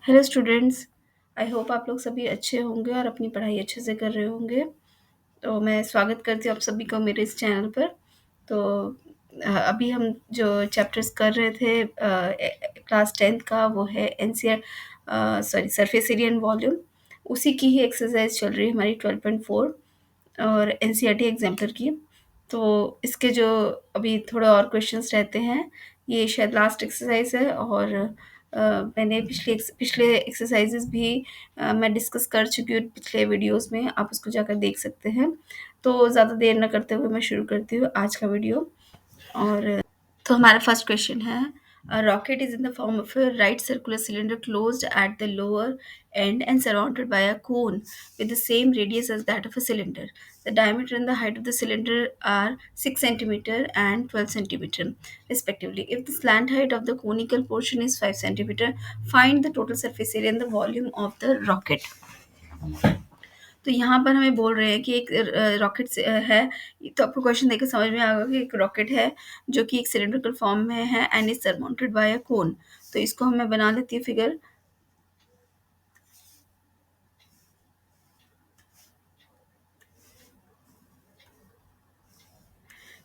Hello students. I hope आप लोग सभी अच्छे होंगे और अपनी पढ़ाई अच्छे से कर रहे होंगे। तो मैं स्वागत करती हूँ आप सभी को मेरे इस चैनल पर। तो अभी हम जो चैप्टर्स कर रहे थे क्लास 10th का, वो है NCR surface area and volume. उसी की ही एक्सरसाइज चल रही है हमारी 12.4 और एनसीईआरटी एग्जाम्पलर की। तो इसके जो अभी थोड़े और क्वेश्चंस रहते हैं, ये शायद लास्ट एक्सरसाइज है। और मैंने पिछले एक्सरसाइजेस भी मैं डिस्कस कर चुकी हूँ पिछले वीडियोस में, आप उसको जाकर देख सकते हैं। तो ज़्यादा देर न करते हुए मैं शुरू करती हूँ आज का वीडियो। और तो हमारा फर्स्ट क्वेश्चन है, a rocket is in the form of a right circular cylinder closed at the lower end and surrounded by a cone with the same radius as that of a cylinder. The diameter and the height of the cylinder are 6 centimeter and 12 centimeter respectively. If the slant height of the conical portion is 5 centimeter, find the total surface area and the volume of the rocket. तो यहाँ पर हमें बोल रहे हैं कि एक rocket है। तो आपको क्वेश्चन देखकर समझ में आएगा कि एक रॉकेट है जो कि एक सिलेंड्रिकल फॉर्म में है एंड इज सरमाउंटेड बाय अ कोन। तो इसको मैं बना लेती हूँ फिगर।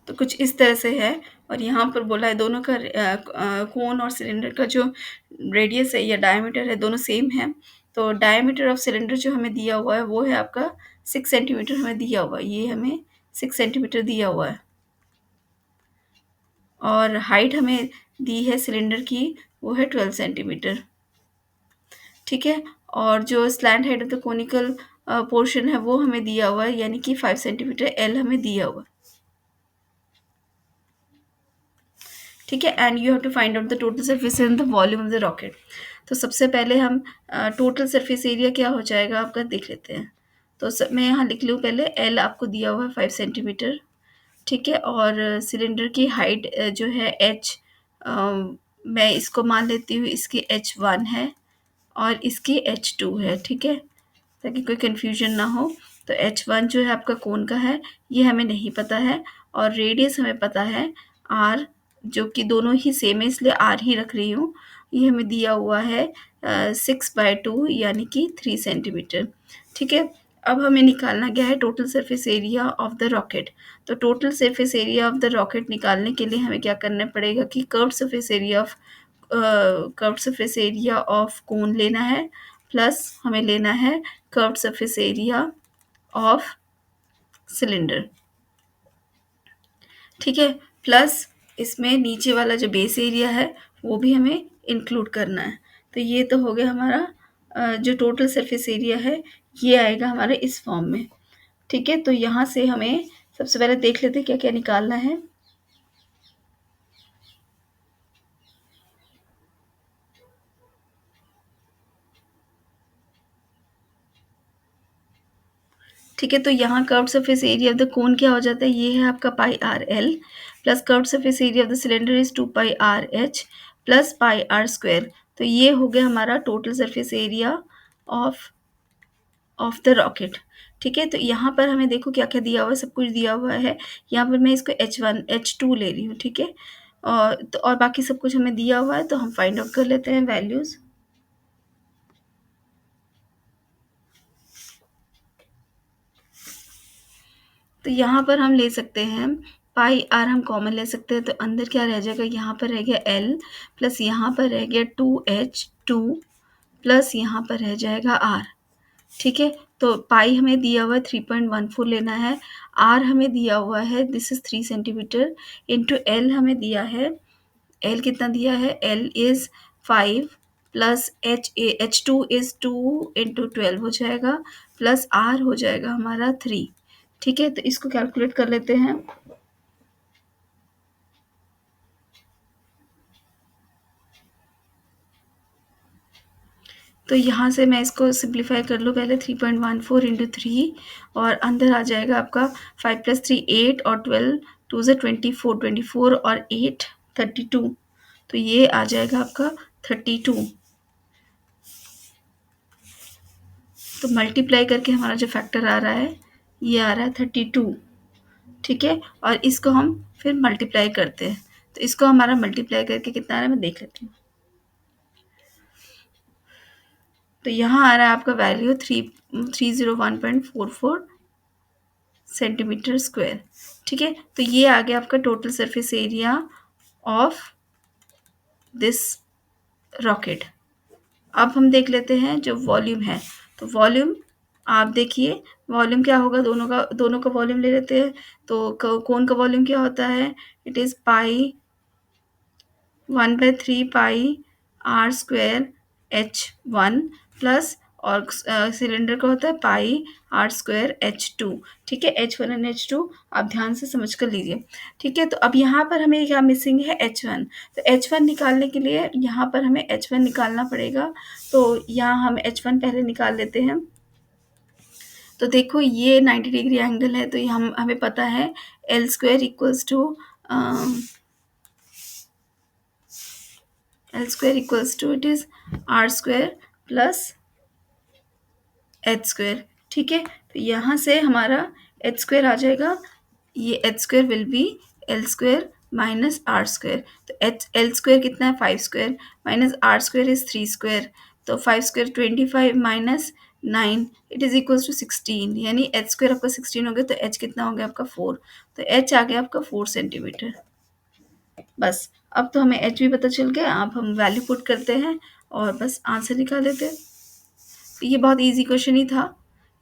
तो कुछ इस तरह से है। और यहाँ पर बोला है दोनों का कोन और सिलेंडर का जो रेडियस है या डायमीटर है, दोनों सेम है। तो डायमीटर ऑफ सिलेंडर जो हमें दिया हुआ है वो है आपका 6 सेंटीमीटर हमें दिया हुआ है। ये हमें 6 सेंटीमीटर दिया हुआ है। और हाइट हमें दी है सिलेंडर की, वो है 12 सेंटीमीटर। ठीक है। और जो slant head of the conical portion है वो हमें दिया हुआ है, यानी कि 5 सेंटीमीटर एल हमें दिया हुआ है। ठीक है। And you have to find out the total surface and the volume of the rocket. तो सबसे पहले हम टोटल सरफेस एरिया क्या हो जाएगा आपका देख लेते हैं। तो मैं यहाँ लिख लूँ पहले, एल आपको दिया हुआ है 5 सेंटीमीटर। ठीक है। और सिलेंडर की हाइट जो है एच, मैं इसको मान लेती हूँ इसकी H1 है और इसकी H2 है। ठीक है, ताकि कोई कन्फ्यूजन ना हो। तो H1 जो है आपका कोन का है, ये हमें नहीं पता है। और रेडियस हमें पता है R, जो कि दोनों ही सेम है इसलिए R ही रख रही हूँ। ये हमें दिया हुआ है 6/2 यानी कि 3 सेंटीमीटर। ठीक है। अब हमें निकालना क्या है, total surface area of the rocket. तो total surface area of the rocket निकालने के लिए हमें क्या करना पड़ेगा कि curved surface area of cone लेना है, प्लस हमें लेना है curved surface area of cylinder. ठीक है। प्लस इसमें नीचे वाला जो बेस एरिया है वो भी हमें इंक्लूड करना है। तो ये तो हो गया हमारा जो टोटल सरफेस एरिया है, ये आएगा हमारे इस फॉर्म में। ठीक है। तो यहाँ से हमें सबसे पहले देख लेते हैं क्या क्या निकालना है। ठीक है। तो यहाँ curved surface area of the cone क्या हो जाता है, ये है आपका pi r l, plus curved surface area of the cylinder is 2 pi r h plus pi are square. तो ये हो गया हमारा total surface area of the rocket. ठीक है। तो यहाँ पर हमें देखो क्या क्या दिया हुआ है, सब कुछ दिया हुआ है। यहाँ पर मैं इसको H1 H2 ले रही हूँ। ठीक है। और बाकी सब कुछ हमें दिया हुआ है, तो हम फाइंड आउट कर लेते हैं वैल्यूज़। तो यहाँ पर हम ले सकते हैं पाई आर, हम कॉमन ले सकते हैं। तो अंदर क्या रह जाएगा, यहाँ पर रह गया एल, प्लस यहाँ पर रह गया 2H2, प्लस यहाँ पर रह जाएगा आर। ठीक है। तो पाई हमें दिया हुआ है 3.14 लेना है। आर हमें दिया हुआ है this is 3 centimetre, into L हमें दिया है, एल कितना दिया है, L is 5, plus H2 is 2 into 12 हो जाएगा, प्लस आर हो जाएगा हमारा 3। ठीक है। तो इसको कैलकुलेट कर लेते हैं। तो यहाँ से मैं इसको सिंप्लीफाई कर लूँ पहले, 3.14 इंटू 3, और अंदर आ जाएगा आपका 5 + 3 8 और 12 2 ज़ा 24, 24 और 8 32। तो ये आ जाएगा आपका 32। तो मल्टीप्लाई करके हमारा जो फैक्टर आ रहा है, ये आ रहा है 32। ठीक है। और इसको हम फिर मल्टीप्लाई करते हैं। तो इसको हमारा मल्टीप्लाई करके कितना आ रहा है मैं देख लेती हूँ। तो यहाँ आ रहा है आपका वैल्यू 301.44 सेंटीमीटर स्क्वायर। ठीक है, तो ये आ गया आपका total surface area of this rocket. अब हम देख लेते हैं जो वॉल्यूम है। तो वॉल्यूम आप देखिए, वॉल्यूम क्या होगा, दोनों का वॉल्यूम ले लेते हैं। तो कोन का वॉल्यूम क्या होता है, it is pi 1/3 pi are square H1 plus, और सिलेंडर का होता है पाई आर स्क्वायर H2। ठीक है, H1 एंड H2 आप ध्यान से समझ कर लीजिए। ठीक है, तो अब यहाँ पर हमें क्या मिसिंग है, H1। तो H1 निकालने के लिए यहाँ पर हमें H1 निकालना पड़ेगा। तो यहाँ हम H1 पहले निकाल लेते हैं। तो देखो ये 90 डिग्री एंगल है, तो ये हमें पता है l square equals to it is r square plus h square. ठीक है, तो यहाँ से हमारा एच स्क्वायर आ जाएगा, ये h square will be l square minus r square. तो एल स्क्वायर कितना है, 5 square, minus r square is 3 square. तो 5 square 25 minus 9 it is equals to 16, यानी एच स्क्वायर आपका 16 हो गया। तो एच कितना हो गया आपका 4, तो एच आ गया आपका 4 सेंटीमीटर। बस अब तो हमें एच भी पता चल गया। अब हम वैल्यू पुट करते हैं और बस आंसर निकाल देते हैं। तो ये बहुत इजी क्वेश्चन ही था,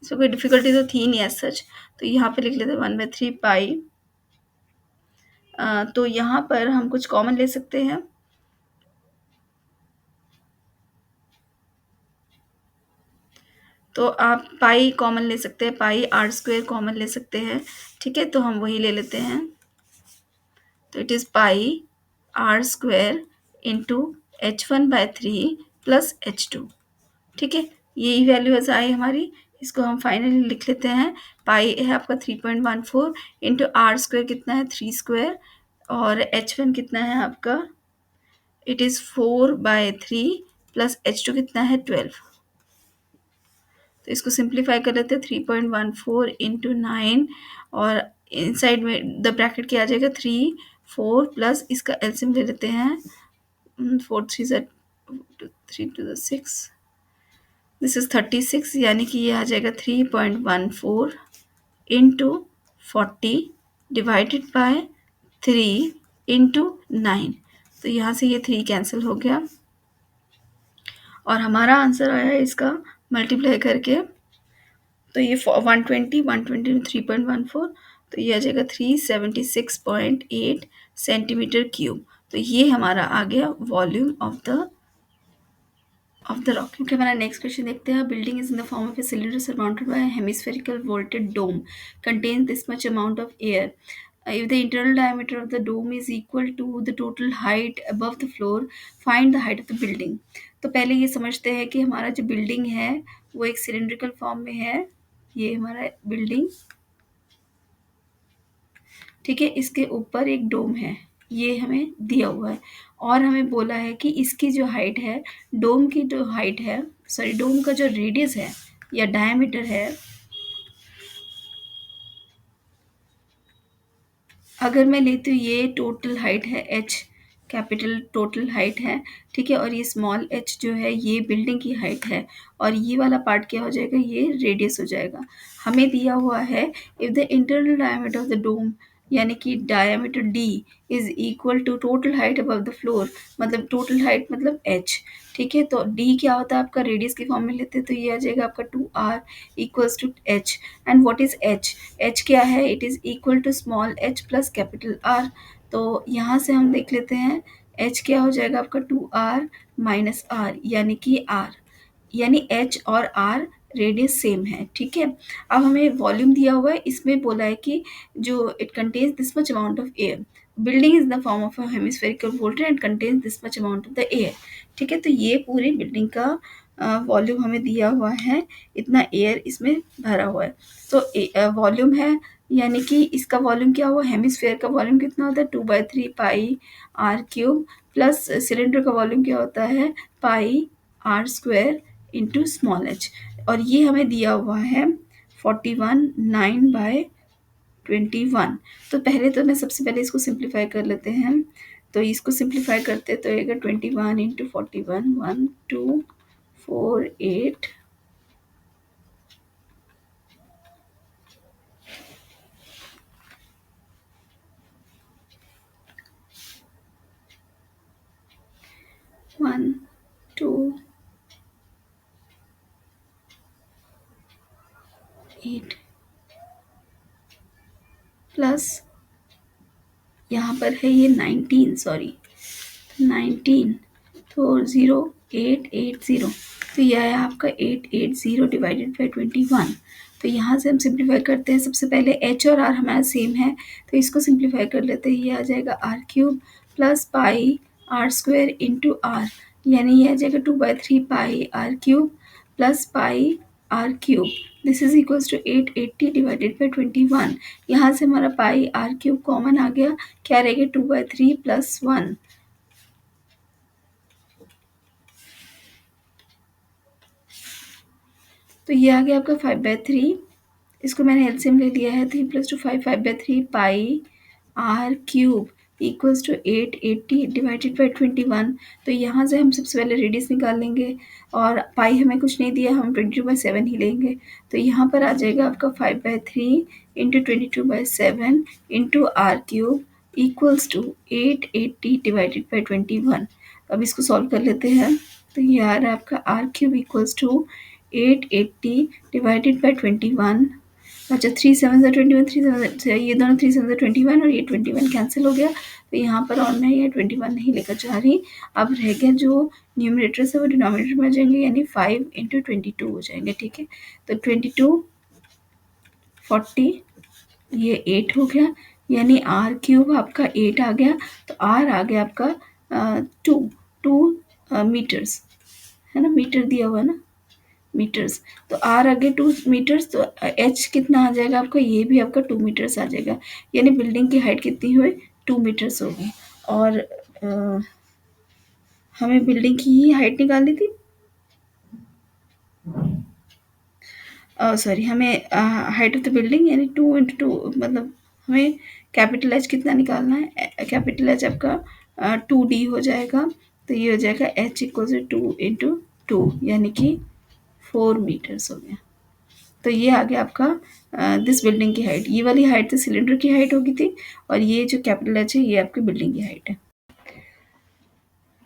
इसमें कोई डिफिकल्टी तो थी नहीं एज सच। तो यहाँ पे लिख लेते हैं 1/3 पाई। तो यहाँ पर हम कुछ कॉमन ले सकते हैं। तो आप पाई कॉमन ले सकते हैं, पाई आर स्क्वायर कॉमन ले सकते हैं। ठीक है, तो हम वही ले लेते हैं। तो it is pi are square into H1/3 plus H2। ठीक है, यही वैल्यूज आई हमारी। इसको हम फाइनली लिख लेते हैं। पाई है आपका 3.14 इंटू आर स्क्वायर कितना है 3 स्क्वायर, और H1 कितना है आपका, इट इज़ 4/3 प्लस H2 कितना है 12। तो इसको सिंप्लीफाई कर लेते हैं, 3.14 इंटू 9, और इनसाइड में द ब्रैकेट क्या आ जाएगा 3 4 प्लस इसका एलसीएम ले लेते हैं। 4 3 3 टू द 6, दिस इज 36, यानी कि ये आ जाएगा 3.14 इंटू 40 डिवाइडेड बाय 3 इंटू 9। तो यहाँ से ये 3 कैंसिल हो गया और हमारा आंसर आया इसका मल्टीप्लाई करके। तो ये 120 में 3.14, तो ये आ जाएगा 376.8 सेंटीमीटर क्यूब। तो ये हमारा आ गया volume of the rocket. Okay, हमारा नेक्स्ट क्वेश्चन देखते हैं। Building is in the form of a cylinder surrounded by hemispherical vaulted dome contains this much amount of air. If the internal diameter of the dome is equal to the total height above the floor, find the height of the building. तो पहले ये समझते हैं कि हमारा जो building है वो एक सिलेंड्रिकल फॉर्म में है। ये हमारा बिल्डिंग, ठीक है, इसके ऊपर एक डोम है, ये हमें दिया हुआ है, और हमें बोला है कि इसकी जो हाइट है, डोम की जो हाइट है, सॉरी डोम का जो रेडियस है या डायमीटर है, अगर मैं लेती हूँ ये टोटल हाइट है h, कैपिटल टोटल हाइट है, ठीक है, और ये स्मॉल h जो है ये बिल्डिंग की हाइट है, और ये वाला पार्ट क्या हो जाएगा, ये रेडियस हो जाएगा। हमें दिया हुआ है if the internal diameter of the dome, यानी कि diameter d is equal to total height above the floor, मतलब टोटल हाइट मतलब h। ठीक है, तो d क्या होता है आपका, रेडियस की फॉर्म में लेते हैं, तो ये आ जाएगा आपका 2r equals to h। And what is h, h क्या है, it is equal to small h plus capital R। तो यहाँ से हम देख लेते हैं h क्या हो जाएगा आपका 2r माइनस r, यानी कि r, यानी h और r रेडियस सेम है। ठीक है, अब हमें वॉल्यूम दिया हुआ है, इसमें बोला है कि जो it contains this much amount of air, building is the form of a hemispherical voltage and contains this much amount of the air. ठीक है, तो ये पूरी बिल्डिंग का वॉल्यूम हमें दिया हुआ है, इतना एयर इसमें भरा हुआ है। तो वॉल्यूम है, यानी कि इसका वॉल्यूम क्या हुआ, हेमिस्फेयर का वॉल्यूम कितना होता है 2/3 pi r cube, plus cylinder का वॉल्यूम क्या होता है pi are square into small h, और ये हमें दिया हुआ है 41/9/21। तो पहले तो मैं सबसे पहले इसको सिंप्लीफाई कर लेते हैं। तो इसको सिंप्लीफाई करते तो आएगा 21 इंटू 41, 1 2 48 1 2 8 प्लस यहाँ पर है ये 19, सॉरी 19, तो 0880, तो यह है आपका 880 डिवाइडेड बाई 21। तो यहाँ से हम सिंप्लीफाई करते हैं। सबसे पहले एच और आर हमारा सेम है, तो इसको सिंप्लीफाई कर लेते हैं। ये आ जाएगा r cube plus pi are square into r, यानी ये आ जाएगा 2/3 pi r cube plus pi r cube. This is equals to 880 divided by 21। यहाँ से हमारा पाई आर क्यूब कॉमन आ गया, क्या रहेगा 2/3 प्लस 1। तो ये आ गया आपका 5/3, इसको मैंने एलसीएम ले लिया है। 3 + 2 5, 5/3 pi r cube equals to 880 divided by 21। तो यहाँ से हम सबसे पहले रेडियस निकाल लेंगे, और पाई हमें कुछ नहीं दिया, हम 22/7 ही लेंगे। तो यहाँ पर आ जाएगा आपका 5/3 into 22/7 into r cube equals to 880 divided by 21। अब इसको सॉल्व कर लेते हैं। तो ये आ रहा है आपका r cube equals to 880 divided by 21। अच्छा, 3 7 ज़ा 21, 3 7 ज़ा, ये दोनों 3 7 ज़ा 21 और ये 21 कैंसिल हो गया। तो यहाँ पर और मैं ये 21 नहीं लेकर जा रही। अब रह गया जो न्यूमरेटर से वो डिनोमिनेटर में आ जाएंगे, यानी 5 इंटू 22 हो जाएंगे। ठीक है, तो 22 40, ये 8 हो गया, यानी आर क्यूब आपका 8 आ गया। तो आर आ गया आपका 2 मीटर्स, है ना, मीटर दिया हुआ है ना, मीटर्स। तो आर आगे 2 मीटर्स, तो एच कितना आ जाएगा आपका, ये भी आपका 2 मीटर्स आ जाएगा। यानी बिल्डिंग की हाइट कितनी हुई, 2 मीटर्स होगी। और हमें बिल्डिंग की ही हाइट निकालनी थी, सॉरी, हमें हाइट ऑफ द बिल्डिंग यानी 2 × 2, मतलब हमें कैपिटल एच कितना निकालना है। कैपिटल एच आपका 2D हो जाएगा। तो ये हो जाएगा एच इक्वल टू 2 × 2, यानी कि 4 मीटर्स हो गया। तो ये आ गया आपका दिस बिल्डिंग की हाइट। ये वाली हाइट तो सिलेंडर की हाइट होगी थी, और ये जो कैपिटल एच है ये आपकी बिल्डिंग की हाइट है।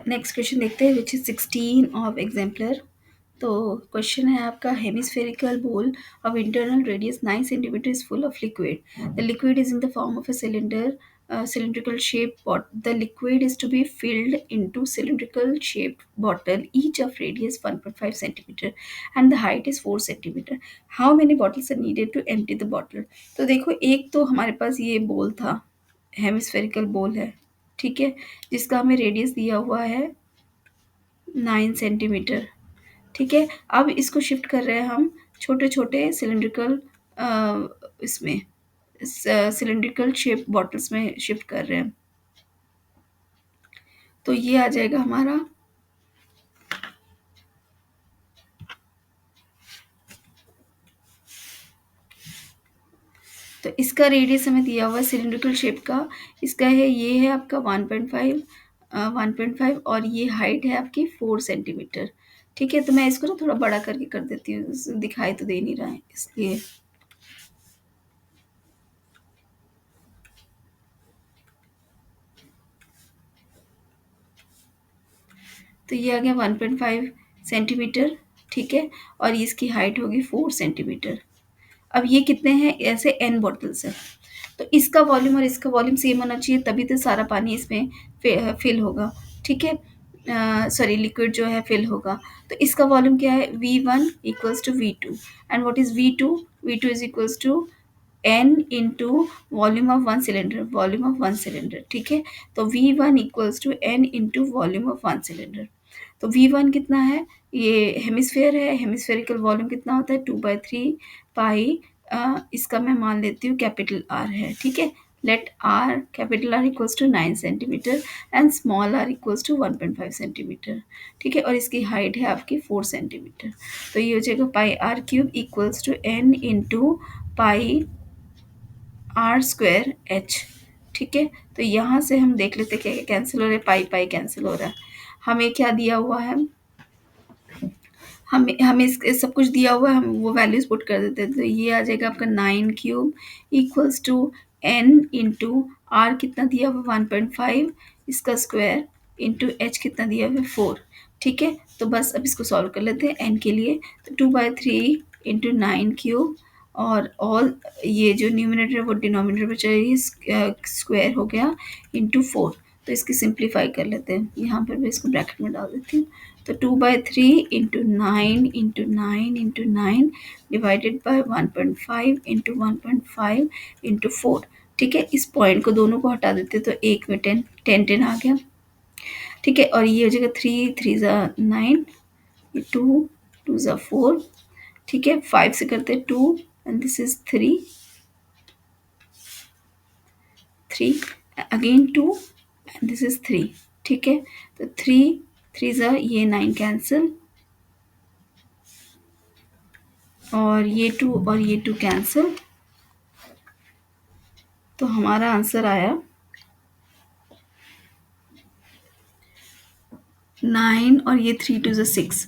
नेक्स्ट क्वेश्चन देखते हैं, विच इज 16 ऑफ एग्जाम्पलर। तो क्वेश्चन है आपका, हेमिस्फेरिकल बोल of internal radius 9 centimeter is full of liquid. The liquid is in the form of a cylindrical shaped bottle. The liquid is to be filled into cylindrical shaped bottle, each of radius 1.5 centimeter and the height is 4 centimeter. How many bottles are needed to empty the bottle? तो देखो, एक तो हमारे पास ये बोल था, hemispherical बोल है, ठीक है, जिसका हमें रेडियस दिया हुआ है 9 सेंटीमीटर। ठीक है, अब इसको शिफ्ट कर रहे हैं हम छोटे छोटे सिलेंड्रिकल इसमें सिलेंड्रिकल शेप बॉटल्स में शिफ्ट कर रहे हैं। तो ये आ जाएगा हमारा, तो इसका रेडियस हमें दिया हुआ है सिलेंड्रिकल शेप का, इसका है, ये है आपका 1.5 और ये हाइट है आपकी 4 सेंटीमीटर। ठीक है, तो मैं इसको ना थोड़ा बड़ा करके कर देती हूँ, दिखाई तो दे नहीं रहा है इसलिए। तो ये आ गया 1.5 सेंटीमीटर। ठीक है, और इसकी हाइट होगी 4 सेंटीमीटर। अब ये कितने हैं, ऐसे एन बॉटल्स हैं, तो इसका वॉल्यूम और इसका वॉल्यूम सेम होना चाहिए, तभी तो सारा पानी इसमें फिल होगा। ठीक है, सॉरी, लिक्विड जो है फिल होगा। तो इसका वॉल्यूम क्या है, V1 equals to V2, and what is V2, V2 is equals to n into volume of one cylinder, volume of one cylinder. ठीक है, तो V1 equals to n into volume of one cylinder. तो V1 कितना है, ये hemisphere है, hemispherical volume कितना होता है 2/3 पाई, इसका मैं मान लेती हूँ कैपिटल R है। ठीक है, let R, capital R equals to 9 centimetre and small r equals to 1.5 centimetre. ठीक है, और इसकी हाइट है आपकी 4 सेंटीमीटर। तो ये हो जाएगा pi r cube equals to n into pi are square h. ठीक है, तो यहाँ से हम देख लेते कैंसिल हो रहा है, पाई पाई कैंसिल हो रहा है। हमें क्या दिया हुआ है, हमें सब कुछ दिया हुआ है, हम वो वैल्यूज़ पुट कर देते हैं। तो ये आ जाएगा आपका 9 cube equals to n into r कितना दिया हुआ 1.5 इसका स्क्वायर इंटू एच कितना दिया हुआ 4। ठीक है, तो बस अब इसको सॉल्व कर लेते हैं n के लिए। तो 2/3 इंटू 9 क्यूब और ऑल ये जो न्यूमिनेटर है वो डिनोमिनेटर में चलिए स्क्वायर हो गया इंटू 4। तो इसकी सिंप्लीफाई कर लेते हैं, यहाँ पर मैं इसको ब्रैकेट में डाल देती हूँ। तो 2/3 into 9 divided by 1.5 into 1.5 into 4। ठीक है, इस पॉइंट को दोनों को हटा देते तो एक में 10 आ गया। ठीक है, और ये हो जाएगा 3 3 ज़ा 9, 2 2 ज़ा 4। ठीक है, 5 से करते हैं 2 and this is 3 again 2 and this is 3। ठीक है, तो 3 3 ज़ा ये 9 कैंसिल और ये 2 और ये 2 कैंसिल। तो हमारा आंसर आया 9 और ये 3 2 ज़ा 6,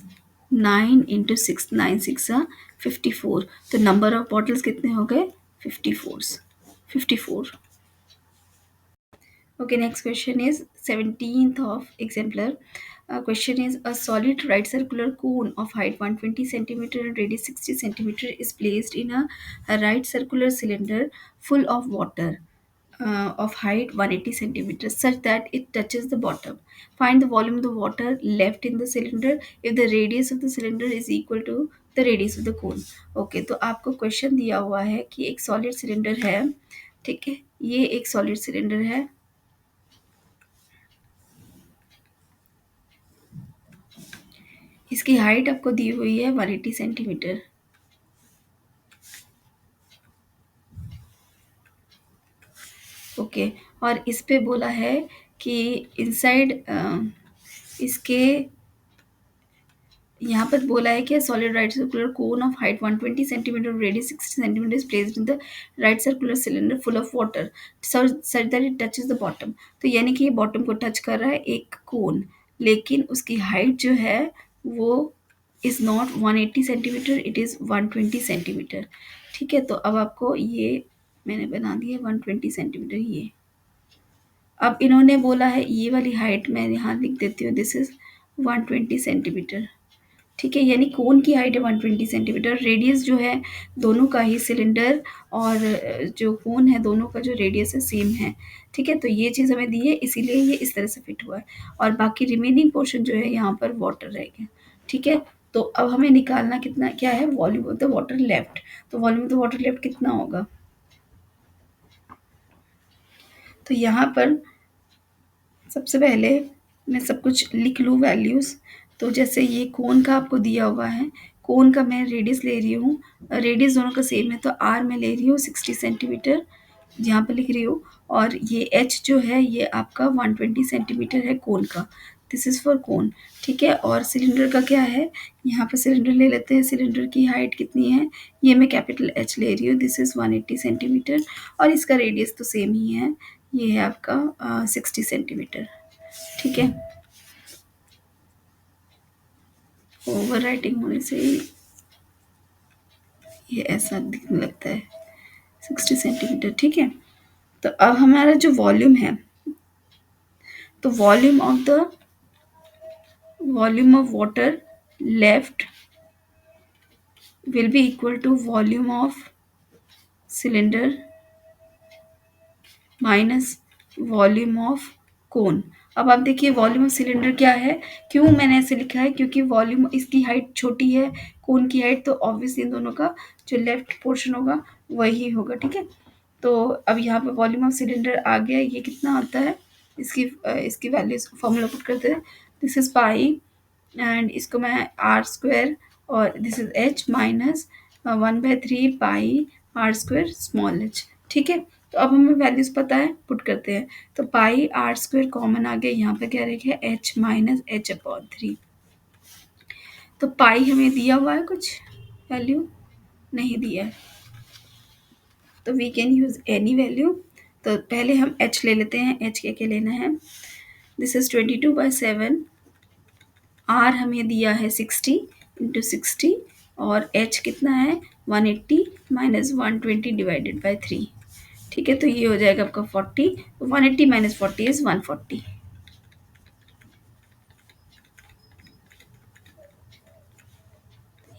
9 इंटू 6, 9 6 ज़ा 54। तो नंबर ऑफ बॉटल्स कितने हो गए 54। Okay, next question is 17th of exemplar. Question is a solid right circular cone of height 120 centimeter and radius 60 centimeter is placed in a right circular cylinder full of water of height 180 centimeters such that it touches the bottom. Find the volume of the water left in the cylinder if the radius of the cylinder is equal to the radius of the cone. Okay, तो आपको question दिया हुआ है कि एक solid cylinder है। ठीक है, ये एक सॉलिड सिलेंडर है। इसकी हाइट आपको दी हुई है 180 सेंटीमीटर। ओके, और इस पे बोला है कि इनसाइड इसके यहाँ पर बोला है कि solid right circular cone of height 120 centimetre radius 60 centimetre is placed in the right circular cylinder full of water such that it touches the bottom. तो यानी कि ये बॉटम को टच कर रहा है एक कोन, लेकिन उसकी हाइट जो है वो is not 180 centimetre, it is 120 centimetre. ठीक है, तो अब आपको ये मैंने बना दिया 120 सेंटीमीटर ये। अब इन्होंने बोला है ये वाली हाइट मैं यहाँ लिख देती हूँ, दिस इज़ 120 सेंटीमीटर। ठीक है, यानी कोन की हाइट है 120 सेंटीमीटर, रेडियस जो है दोनों का ही सिलेंडर और जो कोन है दोनों का जो रेडियस है सेम है। ठीक है, तो ये चीज़ हमें दी है इसीलिए ये इस तरह से फिट हुआ है और बाकी रिमेनिंग पोर्शन जो है यहाँ पर वाटर रह गया। ठीक है, तो अब हमें निकालना कितना क्या है volume of the water left. तो volume of the water left कितना होगा, तो यहाँ पर सबसे पहले मैं सब कुछ लिख लूँ वैल्यूज़। तो जैसे ये कोन का आपको दिया हुआ है, कोन का मैं रेडियस ले रही हूँ, रेडियस दोनों का सेम है तो आर मैं ले रही हूँ 60 सेंटीमीटर यहाँ पर लिख रही हूँ। और ये एच जो है ये आपका 120 सेंटीमीटर है कोन का, दिस इज़ फॉर कोन। ठीक है, और सिलेंडर का क्या है, यहाँ पर सिलेंडर ले लेते हैं। सिलेंडर की हाइट कितनी है, ये मैं कैपिटल एच ले रही हूँ, दिस इज़ 180 सेंटीमीटर और इसका रेडियस तो सेम ही है, ये है आपका 60 सेंटीमीटर। ठीक है, ओवर राइटिंग होने से ये ऐसा दिखने लगता है 60 सेंटीमीटर। ठीक है, तो अब हमारा जो वॉल्यूम है, तो volume of water left will be equal to volume of cylinder minus volume of cone. अब आप देखिए वॉल्यूम ऑफ सिलेंडर क्या है, क्यों मैंने ऐसे लिखा है, क्योंकि वॉल्यूम इसकी हाइट छोटी है कोन की हाइट, तो ऑब्वियसली इन दोनों का जो लेफ्ट पोर्शन होगा वही होगा। ठीक है, तो अब यहाँ पे वॉल्यूम ऑफ सिलेंडर आ गया, ये कितना आता है, इसकी वैल्यू फॉर्मूला पुट करते हैं, दिस इज पाई एंड इसको मैं आर स्क्वायर और this is h minus 1/3 pi are square small h. ठीक है, तो अब हमें वैल्यूज पता है, पुट करते हैं। तो पाई आर स्क्वायर कॉमन आ गया, यहाँ पे क्या रह गया एच माइनस एच अपॉन 3। तो पाई हमें दिया हुआ है, कुछ वैल्यू नहीं दिया है, तो we can use any value. तो पहले हम एच ले लेते हैं, एच क्या क्या लेना है, दिस इज 22/7। आर हमें दिया है 60, इंटू 60, और एच कितना है 180 माइनस 120 डिवाइडेड बाई 3। ठीक है, तो ये हो जाएगा आपका 40, 180 माइनस 40 इज 140।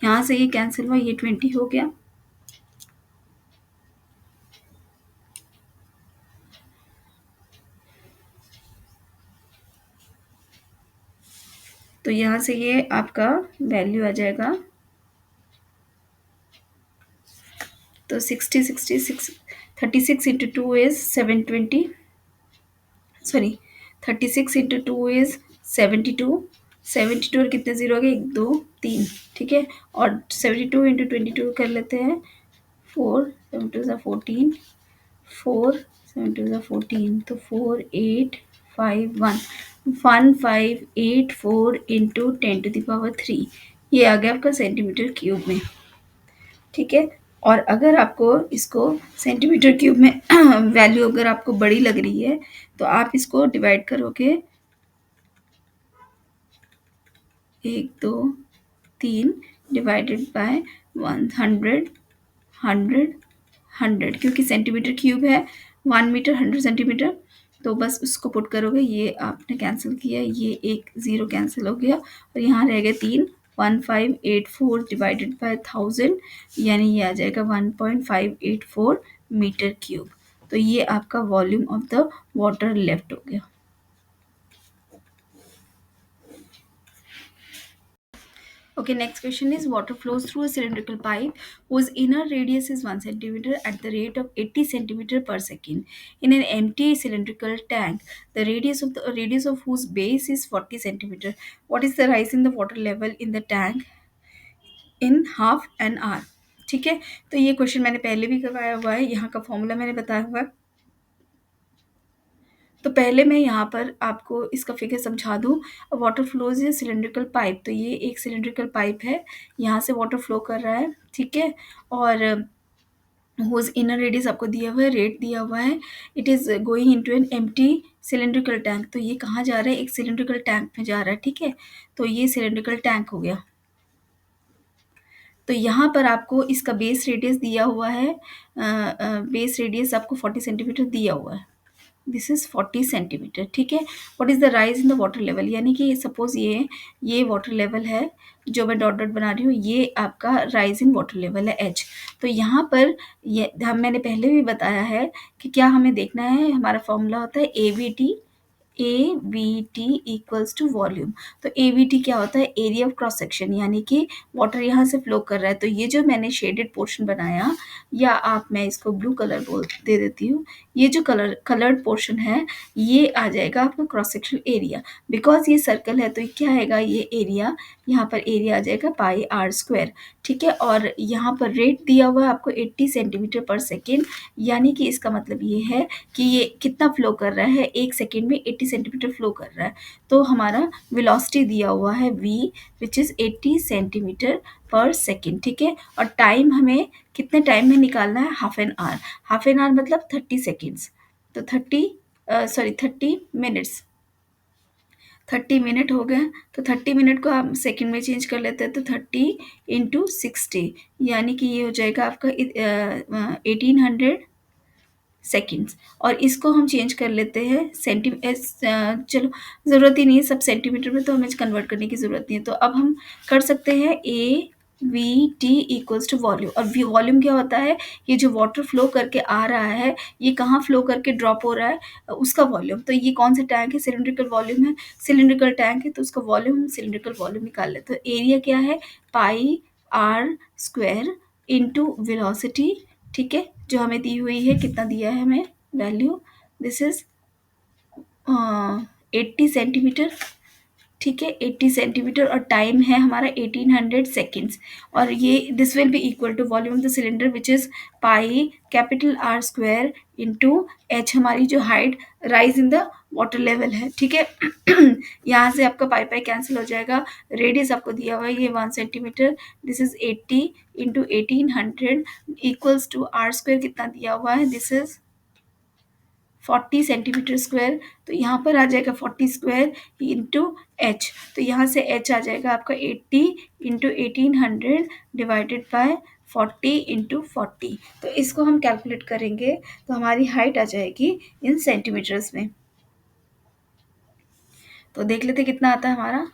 यहाँ से ये कैंसिल हुआ, ये 20 हो गया। तो यहाँ से ये आपका वैल्यू आ जाएगा, तो 66 36 into two is 720, sorry 36 into two is 72, 72 और कितने जीरो हो गए, 1 2 3, ठीक है। और 72 इंटू 22 कर लेते हैं, 4 7 2 14, 4 7 2 14, तो 4851, 1584 इंटू 10⁻³ ये आ गया आपका सेंटीमीटर क्यूब में। ठीक है, और अगर आपको इसको सेंटीमीटर क्यूब में वैल्यू अगर आपको बड़ी लग रही है तो आप इसको डिवाइड करोगे, 1 2 3 डिवाइडेड बाय 100 100 100, क्योंकि सेंटीमीटर क्यूब है, 1 मीटर 100 सेंटीमीटर। तो बस उसको पुट करोगे, ये आपने कैंसिल किया, ये एक ज़ीरो कैंसिल हो गया, और यहाँ रह गए 3, 1584 डिवाइडेड बाय 1000, यानी ये आ जाएगा 1.584 मीटर क्यूब। तो ये आपका volume of the water left हो गया। Okay, next question is water flows through a cylindrical pipe whose inner radius is 1 centimeter at the rate of 80 centimeter per second in an empty cylindrical tank. The radius of whose base is 40 centimeter. What is the rise in the water level in the tank in half an hour? ठीक है, तो ये question मैंने पहले भी करवाया हुआ है, यहाँ का फॉर्मूला मैंने बताया हुआ है। तो पहले मैं यहाँ पर आपको इसका फिगर समझा दूँ। वाटर फ्लोज है सिलेंड्रिकल पाइप, तो ये एक सिलेंड्रिकल पाइप है, यहाँ से वाटर फ्लो कर रहा है, ठीक है। और होज इनर रेडियस आपको दिया हुआ है, रेट दिया हुआ है, it is going into an empty cylindrical tank. तो ये कहाँ जा रहा है, एक सिलेंड्रिकल टैंक में जा रहा है, ठीक है। तो ये सिलेंड्रिकल टैंक हो गया। तो यहाँ पर आपको इसका बेस रेडियस दिया हुआ है, बेस रेडियस आपको 40 सेंटीमीटर दिया हुआ है, दिस इज 40 सेंटीमीटर, ठीक है। What is the rise in the water level, यानी कि सपोज ये वाटर लेवल है जो मैं डॉट डॉट बना रही हूँ, ये आपका राइज इन वाटर लेवल है एच। तो यहाँ पर ये मैंने पहले भी बताया है कि क्या हमें देखना है, हमारा फॉर्मूला होता है A V T equals to volume. तो ए वी टी क्या होता है, एरिया ऑफ क्रॉस सेक्शन, यानी कि वाटर यहाँ से फ्लो कर रहा है। तो ये जो मैंने शेडेड पोर्शन बनाया, या आप मैं इसको ब्लू कलर बोल दे देती हूँ, ये जो कलर्ड पोर्शन है ये आ जाएगा आपका क्रॉस सेक्शन एरिया। बिकॉज ये सर्कल है तो ये क्या आएगा, ये एरिया, यहाँ पर एरिया आ जाएगा पाई आर स्क्वायर, ठीक है। और यहाँ पर रेट दिया हुआ है आपको 80 सेंटीमीटर पर सेकेंड, यानी कि इसका मतलब ये है कि ये कितना फ्लो कर रहा है, 1 सेकेंड में 80 सेंटीमीटर फ्लो कर रहा है। तो हमारा वेलोसिटी दिया हुआ है v, विच इज़ 80 सेंटीमीटर पर सेकेंड, ठीक है। और टाइम हमें कितने टाइम में निकालना है, half an hour. Half an hour मतलब 30 सेकेंड्स, तो 30 मिनट्स, 30 मिनट हो गए। तो 30 मिनट को हम सेकंड में चेंज कर लेते हैं, तो 30 इंटू 60, यानी कि ये हो जाएगा आपका 1800 सेकेंड्स। और इसको हम चेंज कर लेते हैं चलो ज़रूरत ही नहीं है, सब सेंटीमीटर में, तो हमें कन्वर्ट करने की ज़रूरत नहीं है। तो अब हम कर सकते हैं A V T equals to volume. और वॉल्यूम क्या होता है, ये जो वाटर फ्लो करके आ रहा है, ये कहाँ फ्लो करके ड्रॉप हो रहा है, उसका वॉल्यूम। तो ये कौन सा टैंक है, सिलेंड्रिकल वॉल्यूम है, सिलेंड्रिकल टैंक है, तो उसका वॉल्यूम हम सिलेंड्रिकल वॉल्यूम निकाल लेते हैं। तो एरिया क्या है, pi are square into velocity, ठीक है, जो हमें दी हुई है, कितना दिया है हमें वैल्यू, दिस इज 80 सेंटीमीटर, ठीक है, 80 सेंटीमीटर। और टाइम है हमारा 1800 सेकेंड्स। और ये this will be equal to volume of the cylinder which is pi capital R square into H, हमारी जो height rise in the water level है, ठीक है। यहाँ से आपका पाई पाई कैंसिल हो जाएगा, रेडियस आपको दिया हुआ है ये 1 centimetre, this is 80 into 1800 equals to R square कितना दिया हुआ है, दिस इज 40 सेंटीमीटर स्क्वायर, तो यहाँ पर आ जाएगा 40 स्क्वायर इंटू एच, तो यहाँ से एच आ जाएगा आपका 80 इंटू 1800 डिवाइडेड बाय 40 इंटू 40। तो इसको हम कैलकुलेट करेंगे तो हमारी हाइट आ जाएगी इन सेंटीमीटर्स में। तो देख लेते कितना आता है हमारा।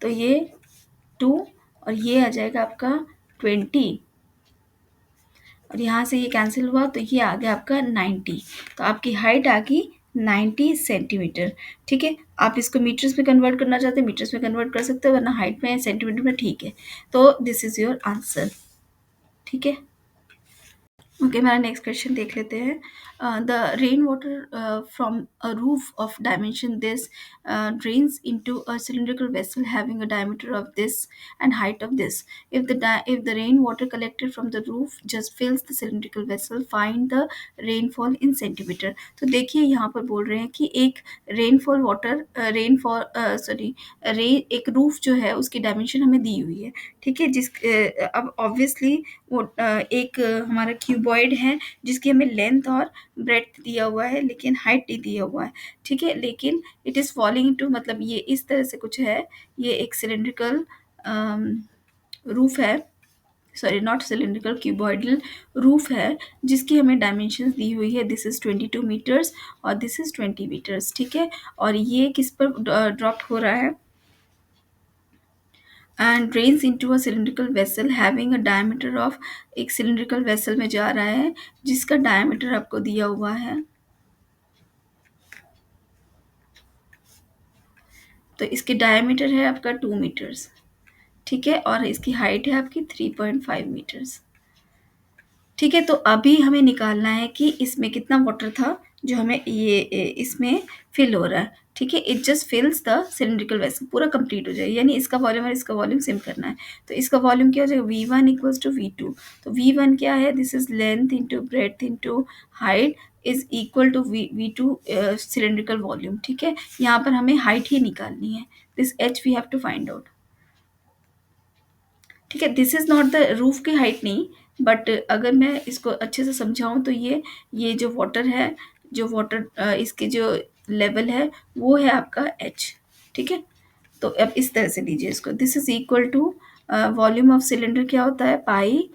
तो ये 2 और ये आ जाएगा आपका 20, और यहाँ से ये कैंसिल हुआ तो ये आ गया आपका 90। तो आपकी हाइट आ गई 90 सेंटीमीटर। ठीक है, आप इसको मीटर्स में कन्वर्ट करना चाहते हैं मीटर्स में कन्वर्ट कर सकते हो, वरना हाइट में सेंटीमीटर में ठीक है। तो दिस इज़ योर आंसर। ठीक है, ओके, हमारा नेक्स्ट क्वेश्चन देख लेते हैं। The rain water from a roof of dimension this drains into a cylindrical vessel having a diameter of this and height of this. If the rain water collected from the roof just fills the cylindrical vessel, find the rainfall in centimeter. तो देखिए यहाँ पर बोल रहे हैं कि एक rainfall water rainfall sorry rain एक रूफ जो है उसकी डायमेंशन हमें दी हुई है। ठीक है, अब ऑब्वियसली वो एक हमारा क्यूबॉइड है जिसकी हमें लेंथ और ब्रेड्थ दिया हुआ है लेकिन हाइट नहीं दिया हुआ है। ठीक है, लेकिन इट इज़ फॉलिंग इनटू, मतलब ये इस तरह से कुछ है। ये एक सिलिंड्रिकल रूफ है, sorry not cylindrical, cuboidal roof है जिसकी हमें डायमेंशंस दी हुई है। दिस इज़ 22 मीटर्स और दिस इज़ 20 मीटर्स। ठीक है, और ये किस पर ड्रॉप हो रहा है, and drains into a cylindrical vessel having a diameter of, एक सिलिंड्रिकल वेसल में जा रहा है जिसका डायमीटर आपको दिया हुआ है। तो इसकी डायमीटर है आपका 2 मीटर्स। ठीक है, और इसकी हाइट है आपकी 3.5 मीटर्स। ठीक है, तो अभी हमें निकालना है कि इसमें कितना वाटर था जो हमें इसमें फिल हो रहा है। ठीक है, it just फिल्स the cylindrical vessel, पूरा कंप्लीट हो जाएगा, यानी इसका वॉल्यूम और इसका वॉल्यूम सेम करना है। तो इसका वॉल्यूम क्या हो जाएगा, V1 इक्वल्स टू V2। तो V1 क्या है, this is length into breadth into height is equal to V2 cylindrical volume. ठीक है, यहाँ पर हमें हाइट ही निकालनी है, this H we have to find out. ठीक है, this is not the roof की हाइट नहीं, बट अगर मैं इसको अच्छे से समझाऊँ तो ये जो वाटर है, जो वाटर इसके जो लेवल है वो है आपका एच। ठीक है, तो अब इस तरह से लीजिए इसको, this is equal to volume of cylinder क्या होता है, pi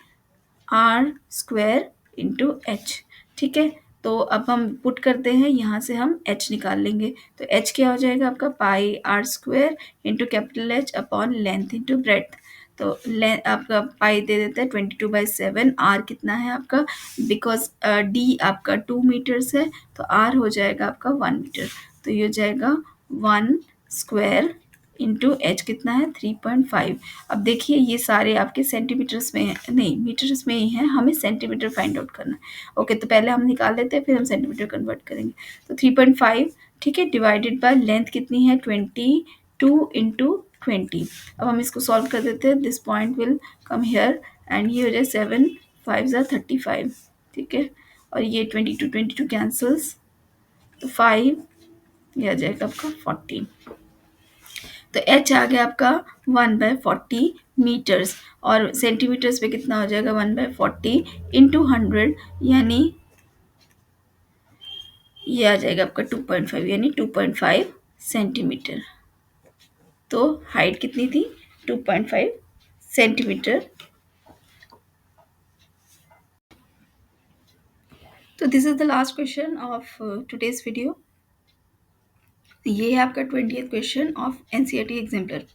are square into H. ठीक है, तो अब हम पुट करते हैं, यहाँ से हम एच निकाल लेंगे। तो एच क्या हो जाएगा आपका, pi are square into capital h upon length into breadth. तो लेंथ आपका पाई दे देता है 22/7। आर कितना है आपका, बिकॉज डी आपका 2 मीटर्स है तो आर हो जाएगा आपका 1 मीटर। तो ये हो जाएगा 1 स्क्वायर इंटू एच कितना है 3.5। अब देखिए ये सारे आपके सेंटीमीटर्स में है, नहीं मीटर्स में ही हैं, हमें सेंटीमीटर फाइंड आउट करना है। ओके, तो पहले हम निकाल लेते हैं फिर हम सेंटीमीटर कन्वर्ट करेंगे। तो 3.5, ठीक है, डिवाइडेड बाय लेंथ कितनी है 22 इंटू 20। अब हम इसको सॉल्व कर देते हैं, this point will come here and ये हो जाए 7 5 ज़ा 35। ठीक है, और ये 22 कैंसल्स, तो 5 ये आ जाएगा आपका 40। तो एच आ गया आपका 1/40 मीटर्स, और सेंटीमीटर्स पे कितना हो जाएगा 1/40 इंटू 100, यानी ये आ जाएगा आपका 2.5, यानी 2.5 सेंटीमीटर। तो हाइट कितनी थी 2.5 सेंटीमीटर। तो this is the last question of today's video. ये है आपका 20th question of NCERT exemplar.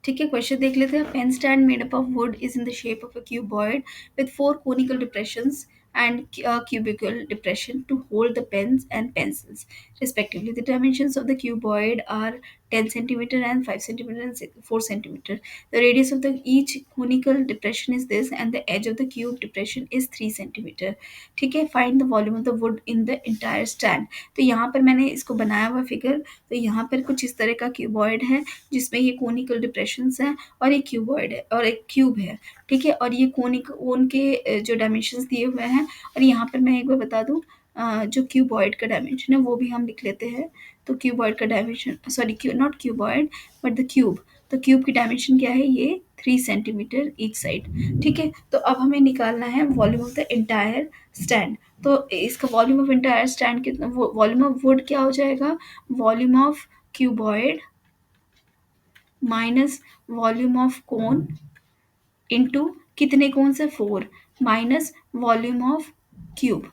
ठीक है, क्वेश्चन देख लेते हैं। Pen stand made up of wood is in the shape of a cuboid with 4 conical depressions and a cubical depression to hold the pens and pencils respectively. The dimensions of the cuboid are 10 centimeter and 5 centimeter and 4 centimeter. The radius of the each conical depression is this and the edge of the cube depression is 3 centimeter. ठीक है, find the volume of the wood in the entire stand. तो यहाँ पर मैंने इसको बनाया हुआ figure, तो यहाँ पर कुछ इस तरह का क्यूबॉइड है जिसमें ये कोनिकल डिप्रेशंस हैं और एक क्यूबॉइड है और एक क्यूब है। ठीक है, और ये कोन के जो डायमेंशंस दिए हुए हैं, और यहाँ पर मैं एक बार बता दूँ जो क्यूबॉइड का डायमेंशन है वो भी हम लिख लेते हैं। तो क्यूबॉइड का dimension, sorry not cuboid but the cube, तो क्यूब की डायमेंशन क्या है, ये 3 सेंटीमीटर ईच साइड। ठीक है, तो अब हमें निकालना है volume of the entire stand. तो इसका वॉल्यूम ऑफ एंटायर स्टैंड कितना, वॉल्यूम ऑफ वुड क्या हो जाएगा, volume of cuboid minus volume of cone into कितने कोन से 4 माइनस वॉल्यूम ऑफ क्यूब,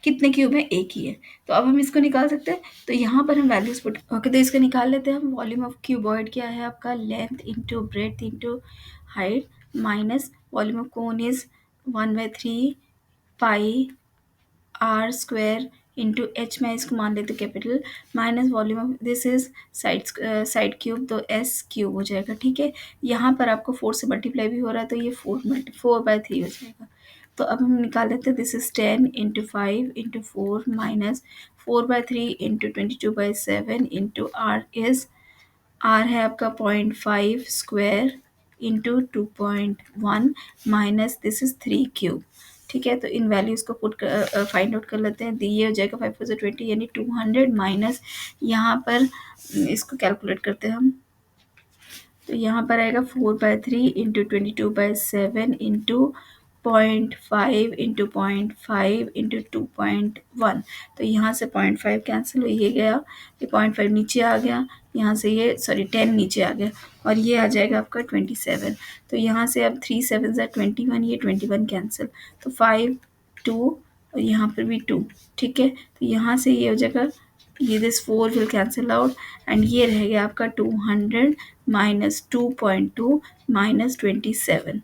कितने क्यूब है, एक ही है। तो अब हम इसको निकाल सकते हैं, तो यहाँ पर हम वैल्यूज पुट, ओके, तो इसको निकाल लेते हैं हम। वॉल्यूम ऑफ क्यूबॉइड क्या है आपका, length into breadth into height minus volume of cone is 1/3 pi are square into H, में इसको मान लेते capital, minus volume of this is side cube, तो एस क्यूब हो जाएगा। ठीक है, यहाँ पर आपको 4 से मल्टीप्लाई भी हो रहा है, तो ये 4/3 हो जाएगा। तो अब हम निकाल लेते हैं, this is 10 into 5 into 4 minus 4/3 into 22/7 into R है आपका 0.5 square into 2.1 minus this is 3 cube. ठीक है, तो इन वैल्यूज़ को फाइंड आउट कर लेते हैं। ये हो जाएगा 5 4 से 20 यानी 200 माइनस, यहाँ पर इसको कैलकुलेट करते हैं हम, तो यहाँ पर आएगा 4/3 इंटू 22/7 इंटू 0.5 इंटू 0.5 इंटू 2.1। तो यहाँ से 0.5 कैंसिल हो ये गया, ये 0.5 नीचे आ गया, यहाँ से ये 10 नीचे आ गया, और ये आ जाएगा आपका 27। तो यहाँ से अब 3 7 ज़ा 21, ये 21 कैंसिल, तो 5 2 और यहाँ पर भी 2। ठीक है, तो यहाँ से ये हो जाएगा, ये this 4 will cancel out, and ये रह गया आपका 200 माइनस 2.2 माइनस 27।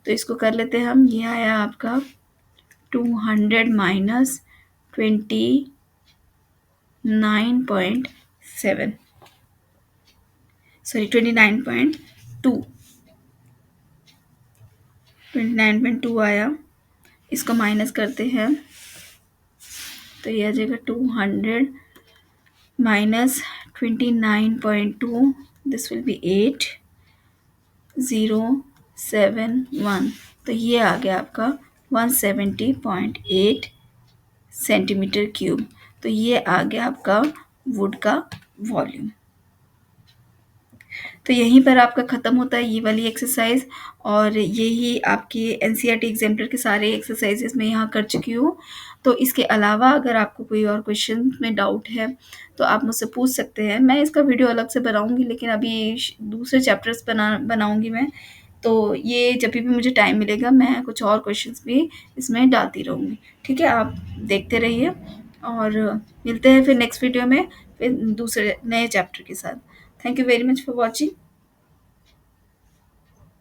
तो इसको कर लेते हैं हम, ये आया आपका 200 माइनस 29.7, सॉरी 29.2, 29.2 आया। इसको माइनस करते हैं, तो ये आ जाएगा 200 माइनस 29.2, दिस विल बी 8071, तो ये आ गया आपका 170.8 सेंटीमीटर क्यूब। तो ये आ गया आपका वुड का वॉल्यूम। तो यहीं पर आपका ख़त्म होता है ये वाली एक्सरसाइज, और यही आपकी एनसीईआरटी एग्जाम्पलर के सारे एक्सरसाइजेस मैं यहाँ कर चुकी हूँ। तो इसके अलावा अगर आपको कोई और क्वेश्चन में डाउट है तो आप मुझसे पूछ सकते हैं। मैं इसका वीडियो अलग से बनाऊँगी, लेकिन अभी दूसरे चैप्टर्स बनाऊँगी मैं। तो ये जब भी मुझे टाइम मिलेगा मैं कुछ और क्वेश्चंस भी इसमें डालती रहूँगी। ठीक है, आप देखते रहिए, और मिलते हैं फिर नेक्स्ट वीडियो में फिर दूसरे नए चैप्टर के साथ। Thank you very much for watching.